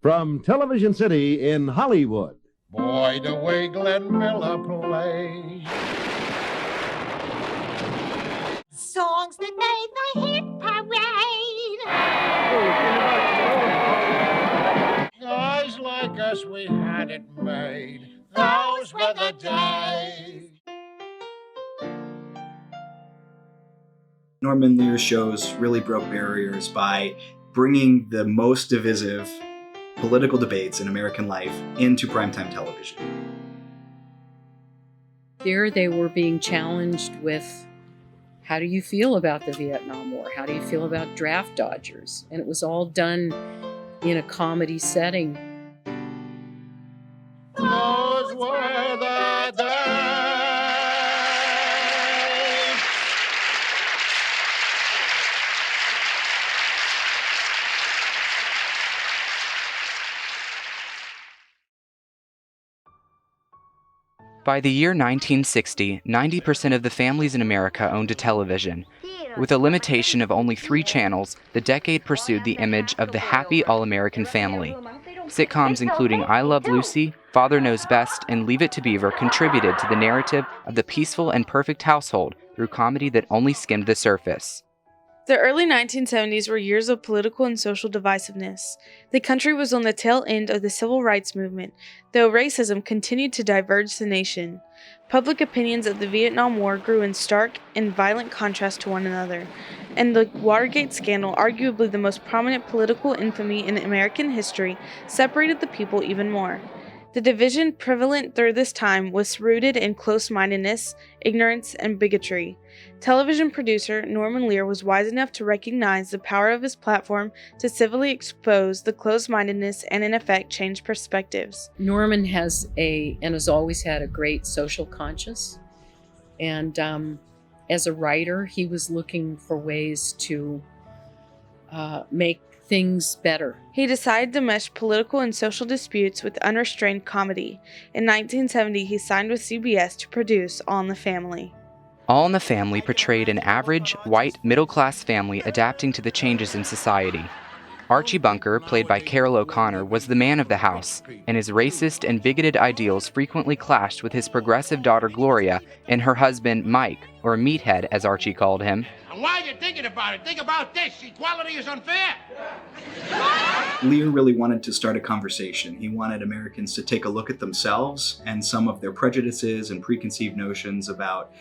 From Television City in Hollywood. Boy, the way Glenn Miller plays. Songs that made the hit parade. Guys like us, we had it made. Those were the days. Norman Lear's shows really broke barriers by bringing the most divisive political debates in American life into primetime television. There they were being challenged with, how do you feel about the Vietnam War? How do you feel about draft dodgers? And it was all done in a comedy setting. Those were the days. By the year 1960, 90% of the families in America owned a television. With a limitation of only 3 channels, the decade pursued the image of the happy all-American family. Sitcoms including I Love Lucy, Father Knows Best, and Leave It to Beaver contributed to the narrative of the peaceful and perfect household through comedy that only skimmed the surface. The early 1970s were years of political and social divisiveness. The country was on the tail end of the civil rights movement, though racism continued to diverge the nation. Public opinions of the Vietnam War grew in stark and violent contrast to one another, and the Watergate scandal, arguably the most prominent political infamy in American history, separated the people even more. The division prevalent through this time was rooted in close-mindedness, ignorance, and bigotry. Television producer Norman Lear was wise enough to recognize the power of his platform to civilly expose the close-mindedness and, in effect, change perspectives. Norman has always had a great social conscience. And as a writer, he was looking for ways to make things better. He decided to mesh political and social disputes with unrestrained comedy. In 1970, he signed with CBS to produce All in the Family. All in the Family portrayed an average, white, middle-class family adapting to the changes in society. Archie Bunker, played by Carroll O'Connor, was the man of the house, and his racist and bigoted ideals frequently clashed with his progressive daughter Gloria and her husband Mike, or Meathead as Archie called him. And while you're thinking about it, think about this. Equality is unfair. Lear really wanted to start a conversation. He wanted Americans to take a look at themselves and some of their prejudices and preconceived notions about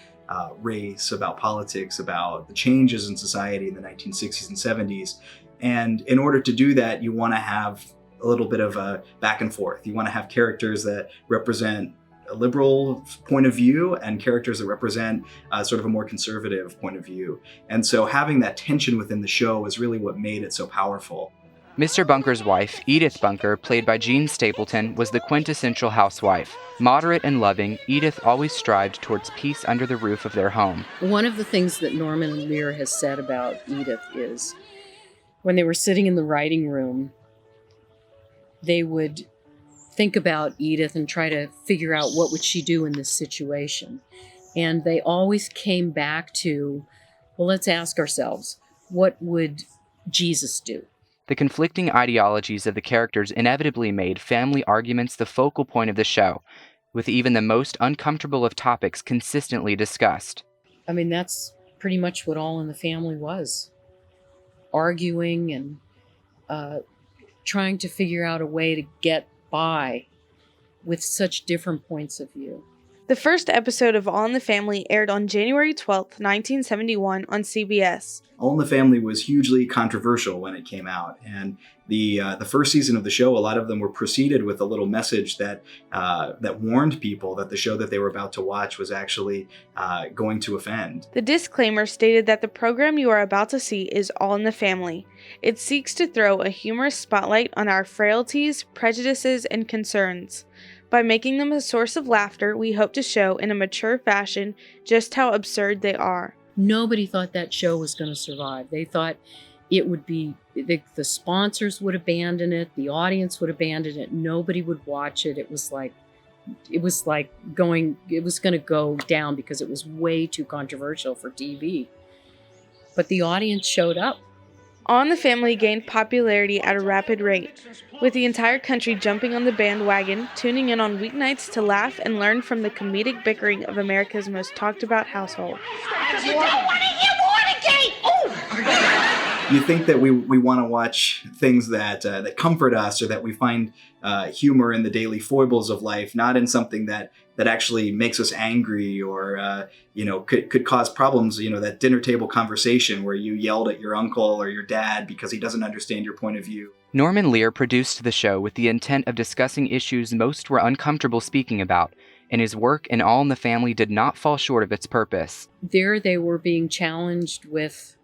race, about politics, about the changes in society in the 1960s and 70s. And in order to do that, you want to have a little bit of a back and forth. You want to have characters that represent a liberal point of view and characters that represent sort of a more conservative point of view. And so having that tension within the show is really what made it so powerful. Mr. Bunker's wife, Edith Bunker, played by Jean Stapleton, was the quintessential housewife. Moderate and loving, Edith always strived towards peace under the roof of their home. One of the things that Norman Lear has said about Edith is, when they were sitting in the writing room, they would think about Edith and try to figure out what would she do in this situation. And they always came back to, well, let's ask ourselves, what would Jesus do? The conflicting ideologies of the characters inevitably made family arguments the focal point of the show, with even the most uncomfortable of topics consistently discussed. I mean, that's pretty much what All in the Family was. Arguing and trying to figure out a way to get by with such different points of view. The first episode of All in the Family aired on January 12th, 1971 on CBS. All in the Family was hugely controversial when it came out, and the first season of the show, a lot of them were preceded with a little message that warned people that the show that they were about to watch was actually going to offend. The disclaimer stated that the program you are about to see is All in the Family. It seeks to throw a humorous spotlight on our frailties, prejudices, and concerns. By making them a source of laughter, we hope to show in a mature fashion just how absurd they are. Nobody thought that show was going to survive. They thought it would be, the sponsors would abandon it, the audience would abandon it, nobody would watch it. It was going to go down because it was way too controversial for TV. But the audience showed up. All in the Family gained popularity at a rapid rate, with the entire country jumping on the bandwagon, tuning in on weeknights to laugh and learn from the comedic bickering of America's most talked-about household. You don't want to hear Watergate! Oh! You think that we want to watch things that comfort us, or that we find humor in the daily foibles of life, not in something that actually makes us angry, or could cause problems. That dinner table conversation where you yelled at your uncle or your dad because he doesn't understand your point of view. Norman Lear produced the show with the intent of discussing issues most were uncomfortable speaking about, and his work in All in the Family did not fall short of its purpose. There they were being challenged with,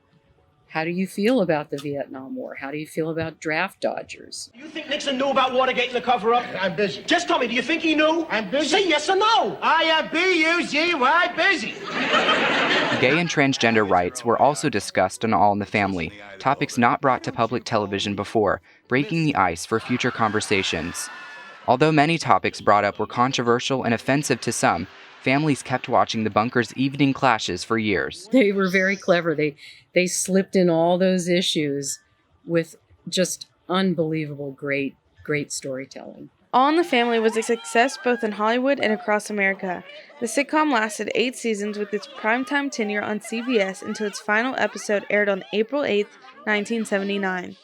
how do you feel about the Vietnam War? How do you feel about draft dodgers? You think Nixon knew about Watergate and the cover-up? I'm busy. Just tell me, do you think he knew? I'm busy. Say yes or no. I am B-U-Z-Y busy. Gay and transgender rights were also discussed on All in the Family, topics not brought to public television before, breaking the ice for future conversations. Although many topics brought up were controversial and offensive to some, families kept watching the Bunker's evening clashes for years. They were very clever. They slipped in all those issues with just unbelievable great storytelling. All in the Family was a success both in Hollywood and across America. The sitcom lasted 8 seasons with its primetime tenure on CBS until its final episode aired on April 8, 1979.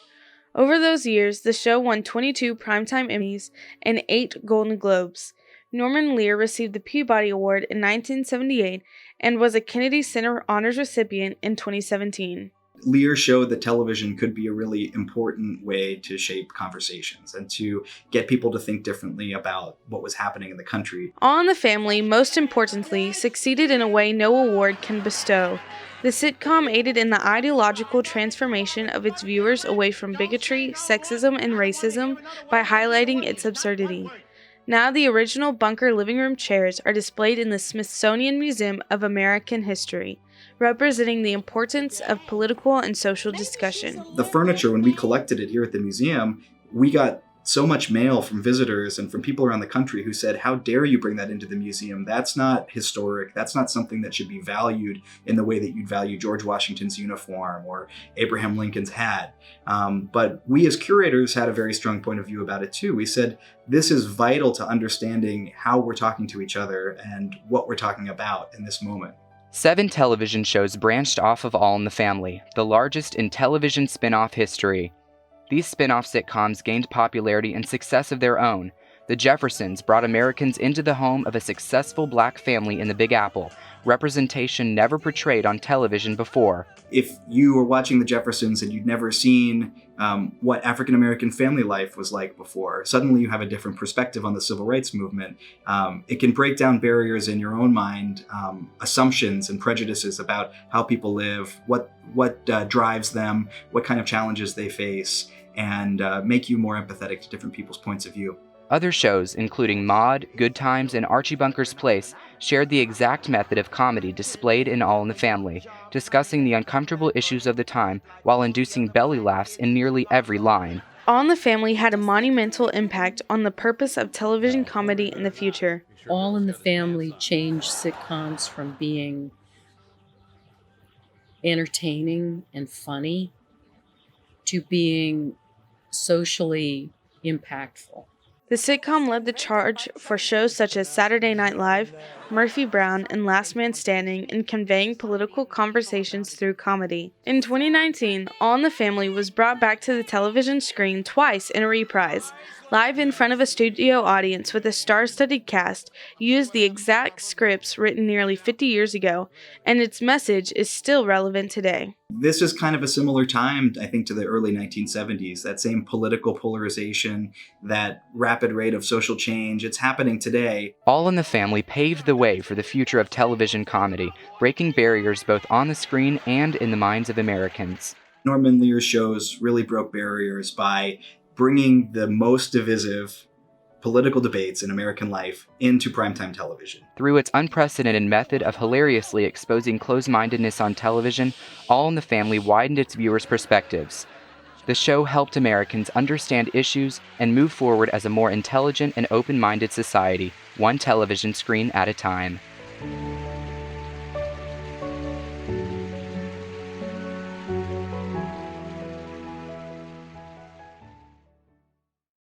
Over those years, the show won 22 Primetime Emmys and 8 Golden Globes. Norman Lear received the Peabody Award in 1978 and was a Kennedy Center Honors recipient in 2017. Lear showed that television could be a really important way to shape conversations and to get people to think differently about what was happening in the country. All in the Family, most importantly, succeeded in a way no award can bestow. The sitcom aided in the ideological transformation of its viewers away from bigotry, sexism, and racism by highlighting its absurdity. Now the original Bunker living room chairs are displayed in the Smithsonian Museum of American History, representing the importance of political and social discussion. The furniture, when we collected it here at the museum, we got so much mail from visitors and from people around the country who said, how dare you bring that into the museum? That's not historic. That's not something that should be valued in the way that you'd value George Washington's uniform or Abraham Lincoln's hat. But we as curators had a very strong point of view about it too. We said, this is vital to understanding how we're talking to each other and what we're talking about in this moment. 7 television shows branched off of All in the Family, the largest in television spin-off history. These spin-off sitcoms gained popularity and success of their own. The Jeffersons brought Americans into the home of a successful black family in the Big Apple, representation never portrayed on television before. If you were watching The Jeffersons and you'd never seen what African-American family life was like before, suddenly you have a different perspective on the civil rights movement. It can break down barriers in your own mind, assumptions and prejudices about how people live, what drives them, what kind of challenges they face, and make you more empathetic to different people's points of view. Other shows, including Maude, Good Times, and Archie Bunker's Place, shared the exact method of comedy displayed in All in the Family, discussing the uncomfortable issues of the time while inducing belly laughs in nearly every line. All in the Family had a monumental impact on the purpose of television comedy in the future. All in the Family changed sitcoms from being entertaining and funny to being socially impactful. The sitcom led the charge for shows such as Saturday Night Live, Murphy Brown, and Last Man Standing in conveying political conversations through comedy. In 2019, All in the Family was brought back to the television screen twice in a reprise. Live in front of a studio audience with a star-studded cast, used the exact scripts written nearly 50 years ago, and its message is still relevant today. This is kind of a similar time, I think, to the early 1970s. That same political polarization, that rapid rate of social change, it's happening today. All in the Family paved the way for the future of television comedy, breaking barriers both on the screen and in the minds of Americans. Norman Lear's shows really broke barriers by bringing the most divisive political debates in American life into primetime television. Through its unprecedented method of hilariously exposing closed-mindedness on television, All in the Family widened its viewers' perspectives. The show helped Americans understand issues and move forward as a more intelligent and open-minded society, one television screen at a time.